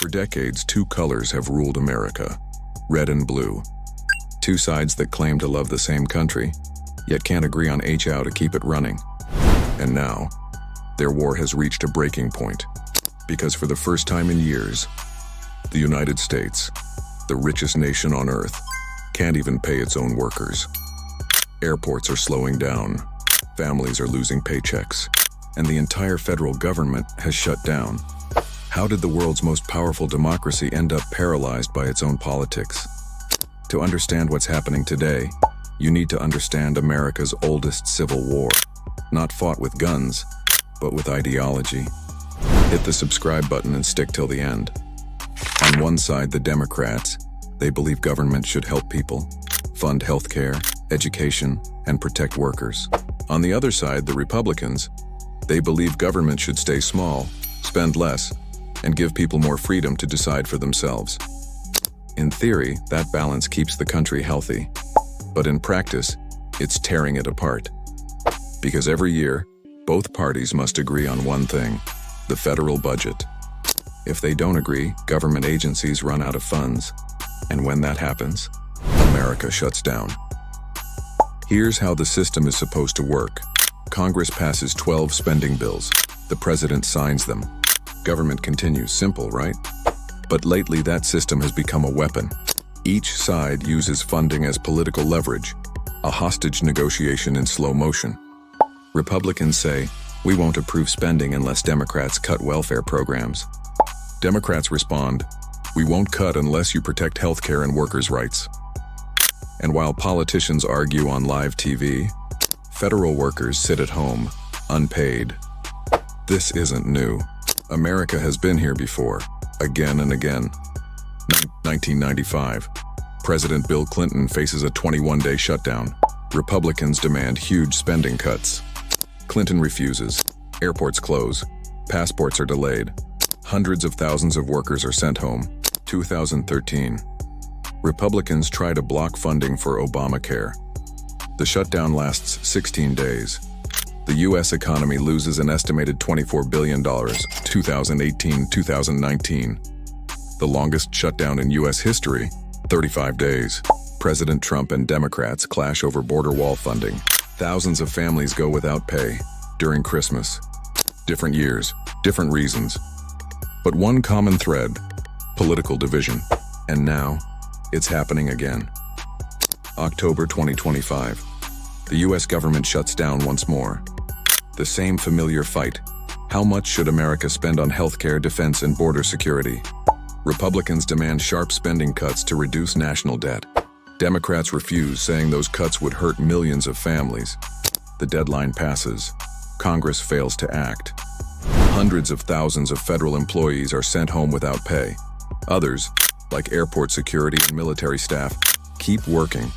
For decades, two colors have ruled America, red and blue. Two sides that claim to love the same country, yet can't agree on how to keep it running. And now, their war has reached a breaking point. Because for the first time in years, the United States, the richest nation on earth, can't even pay its own workers. Airports are slowing down, families are losing paychecks, and the entire federal government has shut down. How did the world's most powerful democracy end up paralyzed by its own politics? To understand what's happening today, you need to understand America's oldest civil war, not fought with guns, but with ideology. Hit the subscribe button and stick till the end. On one side, the Democrats, they believe government should help people, fund healthcare, education, and protect workers. On the other side, the Republicans, they believe government should stay small, spend less, and give people more freedom to decide for themselves. In theory, that balance keeps the country healthy, but in practice, it's tearing it apart. Because every year, both parties must agree on one thing: the federal budget. If they don't agree, government agencies run out of funds. And when that happens, America shuts down. Here's how the system is supposed to work. Congress passes 12 spending bills. The president signs them. Government continues. Simple, right? But lately, that system has become a weapon. Each side uses funding as political leverage, a hostage negotiation in slow motion. Republicans say, "We won't approve spending unless Democrats cut welfare programs." Democrats respond, "We won't cut unless you protect healthcare and workers' rights." And while politicians argue on live TV, federal workers sit at home, unpaid. This isn't new. America has been here before, again and again. 1995. President Bill Clinton faces a 21-day shutdown. Republicans demand huge spending cuts. Clinton refuses. Airports close. Passports are delayed. Hundreds of thousands of workers are sent home. 2013. Republicans try to block funding for Obamacare. The shutdown lasts 16 days. The U.S. economy loses an estimated $24 billion, 2018-2019. The longest shutdown in U.S. history, 35 days. President Trump and Democrats clash over border wall funding. Thousands of families go without pay during Christmas. Different years, different reasons. But one common thread: political division. And now, it's happening again. October 2025. The U.S. government shuts down once more. The same familiar fight. How much should America spend on healthcare, defense, and border security? Republicans demand sharp spending cuts to reduce national debt. Democrats refuse, saying those cuts would hurt millions of families. The deadline passes. Congress fails to act. Hundreds of thousands of federal employees are sent home without pay. Others, like airport security and military staff, keep working,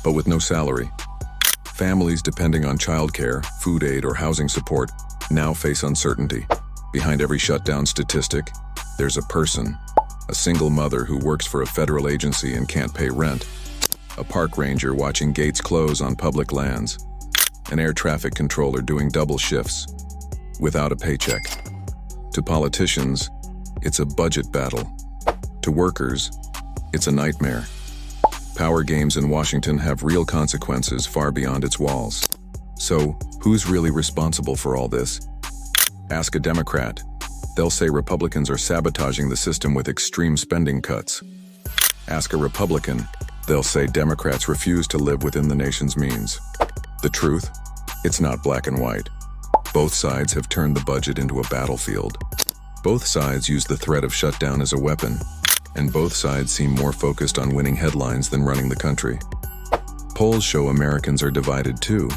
but with no salary. Families depending on childcare, food aid, or housing support now face uncertainty. Behind every shutdown statistic, there's a person. A single mother who works for a federal agency and can't pay rent. A park ranger watching gates close on public lands. An air traffic controller doing double shifts without a paycheck. To politicians, it's a budget battle. To workers, it's a nightmare. Power games in Washington have real consequences far beyond its walls. So, who's really responsible for all this? Ask a Democrat. They'll say Republicans are sabotaging the system with extreme spending cuts. Ask a Republican. They'll say Democrats refuse to live within the nation's means. The truth? It's not black and white. Both sides have turned the budget into a battlefield. Both sides use the threat of shutdown as a weapon. And both sides seem more focused on winning headlines than running the country. Polls show Americans are divided too.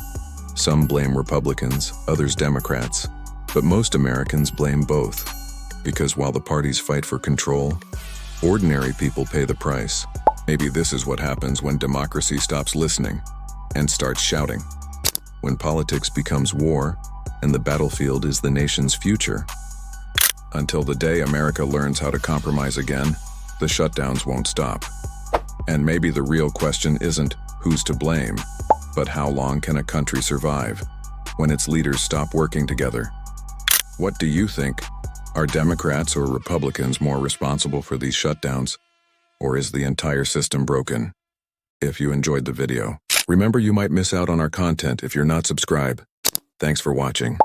Some blame Republicans, others Democrats. But most Americans blame both. Because while the parties fight for control, ordinary people pay the price. Maybe this is what happens when democracy stops listening and starts shouting. When politics becomes war, and the battlefield is the nation's future. Until the day America learns how to compromise again, the shutdowns won't stop. And maybe the real question isn't who's to blame, but how long can a country survive when its leaders stop working together? What do you think? Are Democrats or Republicans more responsible for these shutdowns? Or is the entire system broken? If you enjoyed the video, remember you might miss out on our content if you're not subscribed. Thanks for watching.